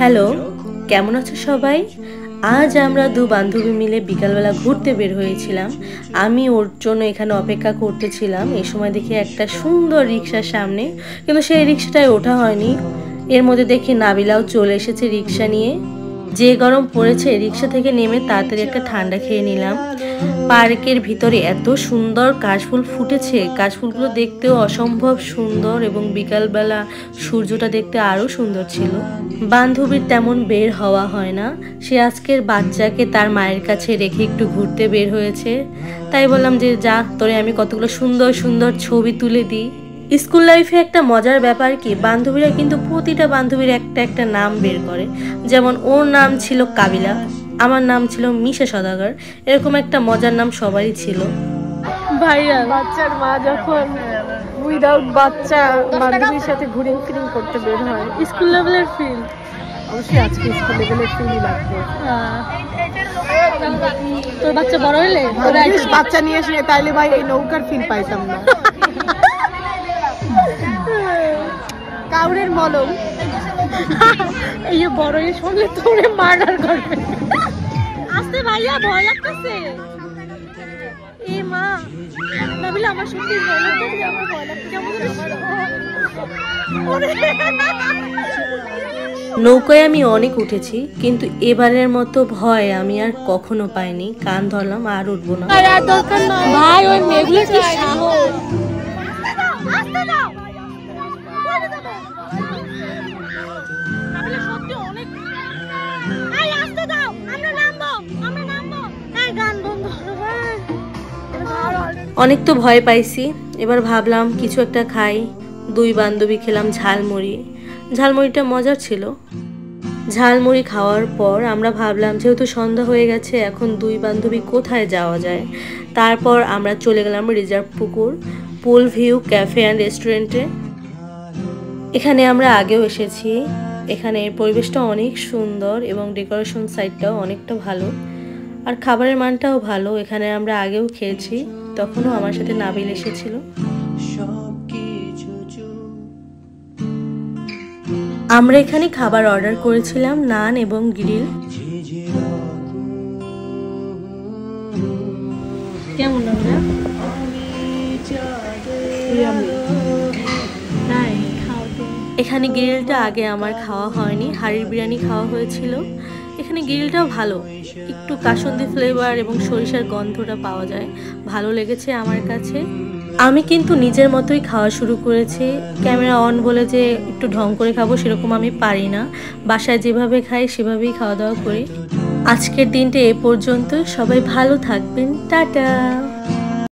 Hello, কেমন আছো সবাই? আজ আমরা দু বান্ধবী মিলে বিকালবেলা ঘুরতে বের হয়েছিলাম। আমি ওর জন্য এখানে অপেক্ষা করতেছিলাম। এই সময় দেখি একটা সুন্দর রিক্সার সামনে, কিন্তু সেই রিক্সাটায় ওঠা হয়নি। এর মধ্যে দেখি নাবিলাও চলে এসেছে রিক্সা নিয়ে। যে গরম পড়েছে, রিক্সা থেকে নেমে তাড়াতাড়ি একটা ঠান্ডা খেয়ে নিলাম। পার্কের ভিতরে এত সুন্দর কাশফুল ফুটেছে, কাশফুলগুলো দেখতেও অসম্ভব সুন্দর এবং বিকালবেলা সূর্যটা দেখতে আরও সুন্দর ছিল। বান্ধবীর তেমন বের হওয়া হয় না, সে আজকের বাচ্চাকে তার মায়ের কাছে রেখে একটু ঘুরতে বের হয়েছে। তাই বললাম যে যা, তোরে আমি কতগুলো সুন্দর সুন্দর ছবি তুলে দিই। স্কুল লাইফে একটা মজার ব্যাপার কি, বান্ধবীরা কিন্তু প্রতিটা বান্ধবীর একটা একটা নাম বের করে। যেমন ওর নাম ছিল কাবিলা, আমার নাম ছিল মিশা সদাগর। এরকম একটা মজার নাম সবারই ছিল। ভাইয়া বাচ্চার মা যখন উইদাউট বাচ্চা বান্ধবীর সাথে ঘুরিং ফিরিং করতে বের হয়, স্কুল লেভেলের ফিল। অবশ্যই আজকে স্কুল লেভেলের ফিলই লাগবে। তোর বাচ্চা বড় হলে বাচ্চা নিয়ে আসলে তাইলে ভাই এই নৌকার ফিল পাইতাম না। কাউরের মলম এই বড়ই শুনলে তোরে মার্ডার করবে। আস্তে ভাইয়া, ভয় লাগতেছে। এ মা নাবিলা, আমার সত্যি ভয় লাগতেছে, আমার ভয় লাগতেছে। নৌকায় আমি অনেক উঠেছি, কিন্তু এবারের মতো ভয় আমি আর কখনো পাইনি। কান ধরলাম, আর উঠবো না। দরকার না ভাই, ওই মেয়েগুলো কি সাহস। অনেক তো ভয় পাইছি, এবার ভাবলাম কিছু একটা খাই। দুই বান্ধবী খেলাম ঝালমুড়ি। ঝালমুড়িটা মজার ছিল। ঝালমুড়ি খাওয়ার পর আমরা ভাবলাম যেহেতু সন্ধ্যা হয়ে গেছে, এখন দুই বান্ধবী কোথায় যাওয়া যায়। তারপর আমরা চলে গেলাম রিজার্ভ পুকুর পুল ভিউ ক্যাফে অ্যান্ড রেস্টুরেন্টে। এখানে আমরা আগেও এসেছি। এখানে পরিবেশটা অনেক সুন্দর এবং ডেকোরেশন সাইডটাও অনেকটা ভালো, আর খাবারের মানটাও ভালো। এখানে আমরা আগেও খেয়েছি, তখনও আমার সাথে নাবিল এসেছিল। আমরা এখানে খাবার অর্ডার করেছিলাম, নান এবং গ্রিল। কেমন আমরা এখানে গ্রিলটা আগে আমার খাওয়া হয়নি, হাড়ির বিরিয়ানি খাওয়া হয়েছিল। এখানে গ্রিলটাও ভালো, একটু কাসুন্দি ফ্লেভার এবং সরিষার গন্ধটা পাওয়া যায়, ভালো লেগেছে আমার কাছে। আমি কিন্তু নিজের মতোই খাওয়া শুরু করেছি। ক্যামেরা অন বলে যে একটু ঢং করে খাবো সেরকম আমি পারি না। বাসায় যেভাবে খাই সেভাবেই খাওয়া দাওয়া করি। আজকের দিনটা এ পর্যন্ত। সবাই ভালো থাকবেন, টাটা।